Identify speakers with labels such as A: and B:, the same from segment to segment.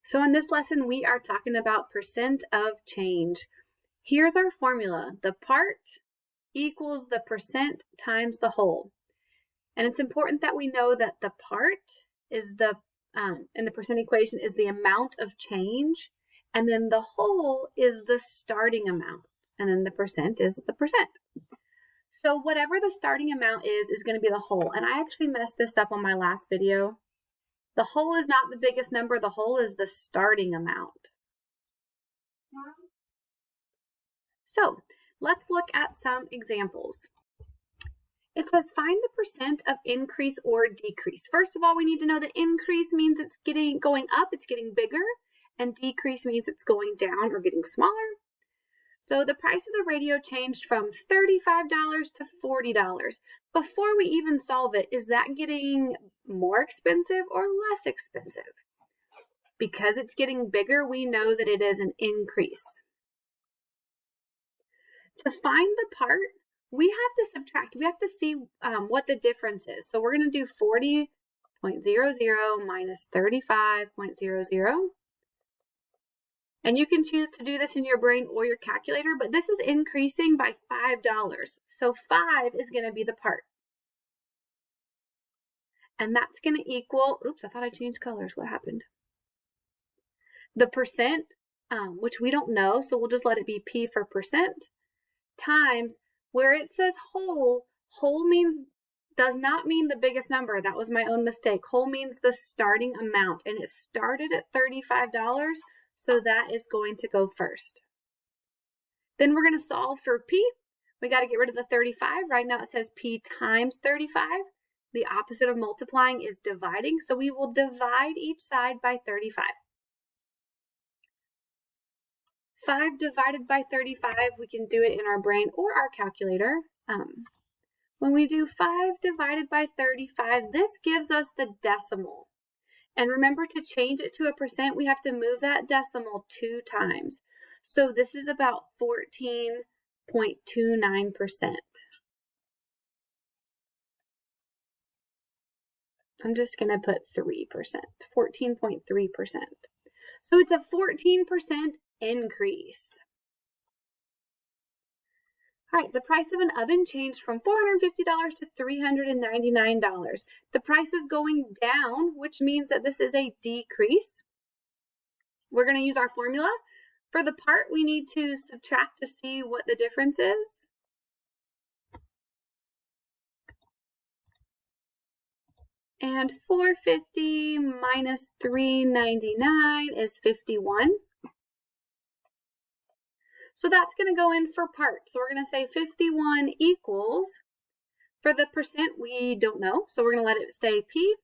A: So in this lesson, we are talking about percent of change. Here's our formula. The part equals the percent times the whole. And it's important that we know that the part is in the percent equation is the amount of change, and then the whole is the starting amount, and then the percent is the percent. So whatever the starting amount is going to be the whole. And I actually messed this up on my last video. The whole is not the biggest number. The whole is the starting amount. So let's look at some examples. It says find the percent of increase or decrease. First of all, we need to know that increase means it's going up, it's getting bigger, and decrease means it's going down or getting smaller. So the price of the radio changed from $35 to $40. Before we even solve it, is that getting more expensive or less expensive? Because it's getting bigger, we know that it is an increase. To find the part, we have to subtract. We have to see what the difference is. So we're going to do 40.00 minus 35.00. And you can choose to do this in your brain or your calculator, but this is increasing by $5. So 5 is going to be the part. And that's going to equal, oops, I thought I changed colors. What happened? The percent, which we don't know, so we'll just let it be P for percent, times where it says whole does not mean the biggest number. That was my own mistake. Whole means the starting amount, and it started at $35. So that is going to go first. Then we're going to solve for P. We got to get rid of the 35. Right now it says P times 35. The opposite of multiplying is dividing. So we will divide each side by 35. 5 divided by 35, we can do it in our brain or our calculator. When we do 5 divided by 35, this gives us the decimal. And remember, to change it to a percent, we have to move that decimal 2 times. So this is about 14.29%. I'm just going to put 3%, 14.3%. So it's a 14% increase. All right, the price of an oven changed from $450 to $399. The price is going down, which means that this is a decrease. We're going to use our formula. For the part, we need to subtract to see what the difference is. And 450 minus 399 is 51. So that's going to go in for part. So we're going to say 51 equals, for the percent, we don't know. So we're going to let it stay P.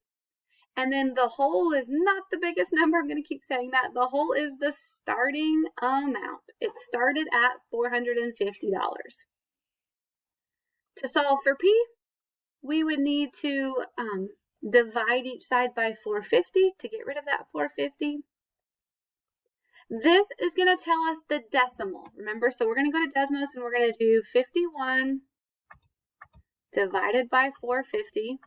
A: And then the whole is not the biggest number. I'm going to keep saying that. The whole is the starting amount. It started at $450. To solve for P, we would need to divide each side by 450 to get rid of that 450. This is going to tell us the decimal. Remember, so we're going to go to Desmos and we're going to do 51 divided by 450.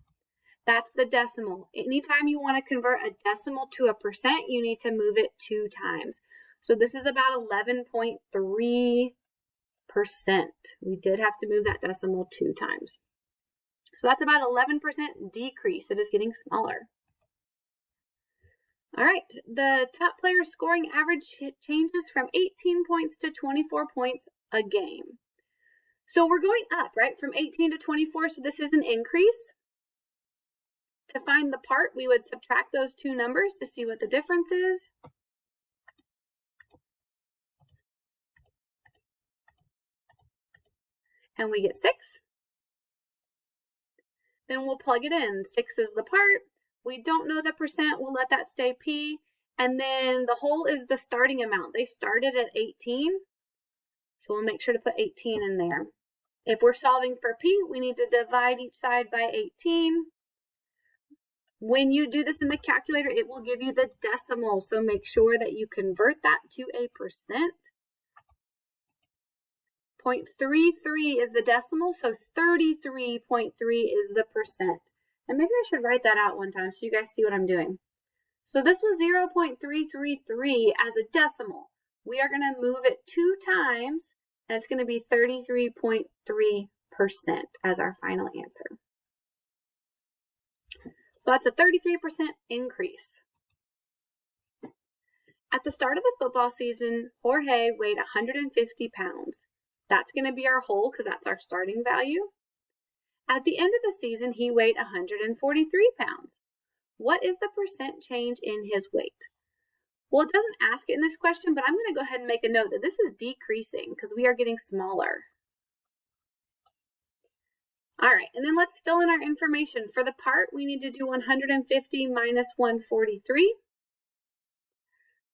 A: That's the decimal. Anytime you want to convert a decimal to a percent, you need to move it 2 times. So this is about 11.3%. We did have to move that decimal 2 times. So that's about 11% decrease. It is getting smaller. All right, the top player's scoring average changes from 18 points to 24 points a game. So we're going up, right, from 18 to 24, so this is an increase. To find the part, we would subtract those 2 numbers to see what the difference is. And we get 6. Then we'll plug it in. 6 is the part. We don't know the percent. We'll let that stay P. And then the whole is the starting amount. They started at 18. So we'll make sure to put 18 in there. If we're solving for P, we need to divide each side by 18. When you do this in the calculator, it will give you the decimal. So make sure that you convert that to a percent. 0.33 is the decimal, so 33.3 is the percent. And maybe I should write that out one time so you guys see what I'm doing. So this was 0.333 as a decimal. We are going to move it 2 times, and it's going to be 33.3% as our final answer. So that's a 33% increase. At the start of the football season, Jorge weighed 150 pounds. That's going to be our whole because that's our starting value. At the end of the season, he weighed 143 pounds. What is the percent change in his weight? Well, it doesn't ask it in this question, but I'm going to go ahead and make a note that this is decreasing because we are getting smaller. All right, and then let's fill in our information. For the part, we need to do 150 minus 143.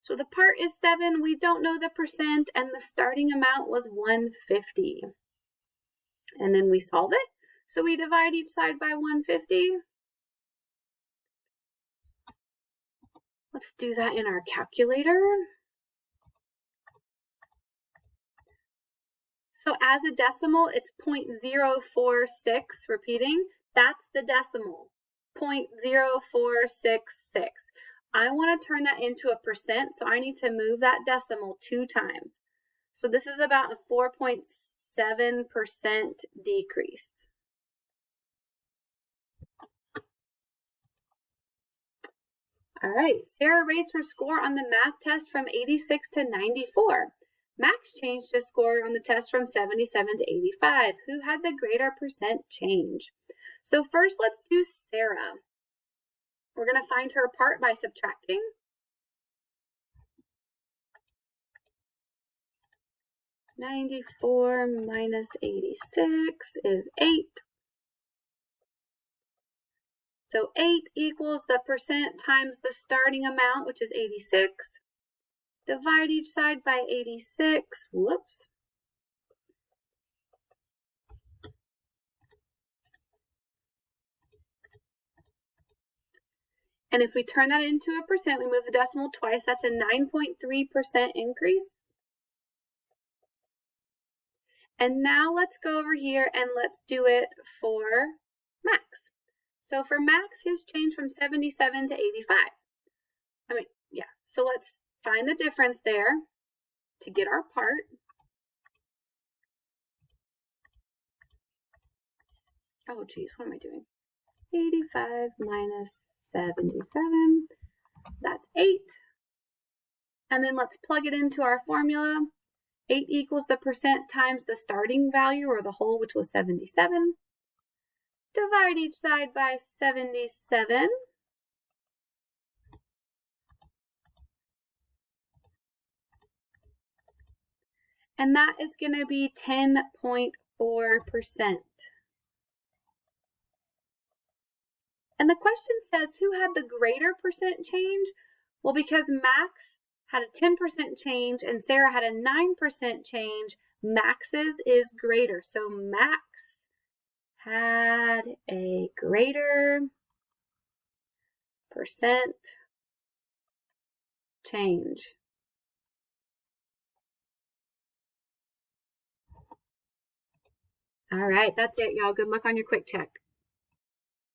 A: So the part is 7, we don't know the percent, and the starting amount was 150. And then we solve it. So we divide each side by 150. Let's do that in our calculator. So as a decimal, it's 0.046, repeating, that's the decimal, 0.0466. I want to turn that into a percent, so I need to move that decimal 2 times. So this is about a 4.7% decrease. All right, Sarah raised her score on the math test from 86 to 94. Max changed his score on the test from 77 to 85. Who had the greater percent change? So first, let's do Sarah. We're going to find her part by subtracting. (94 minus 86 is 8. So 8 equals the percent times the starting amount, which is 86. Divide each side by 86. Whoops. And if we turn that into a percent, we move the decimal twice. That's a 9.3% increase. And now let's go over here and let's do it for Max. So for Max, his change from 77 to 85. So let's find the difference there to get our part. Oh, geez, what am I doing? 85 minus 77, that's 8. And then let's plug it into our formula. 8 equals the percent times the starting value, or the whole, which was 77. Divide each side by 77. And that is going to be 10.4%. And the question says, who had the greater percent change? Well, because Max had a 10% change and Sarah had a 9% change, Max's is greater. So Max had a greater percent change. All right, that's it, y'all. Good luck on your quick check.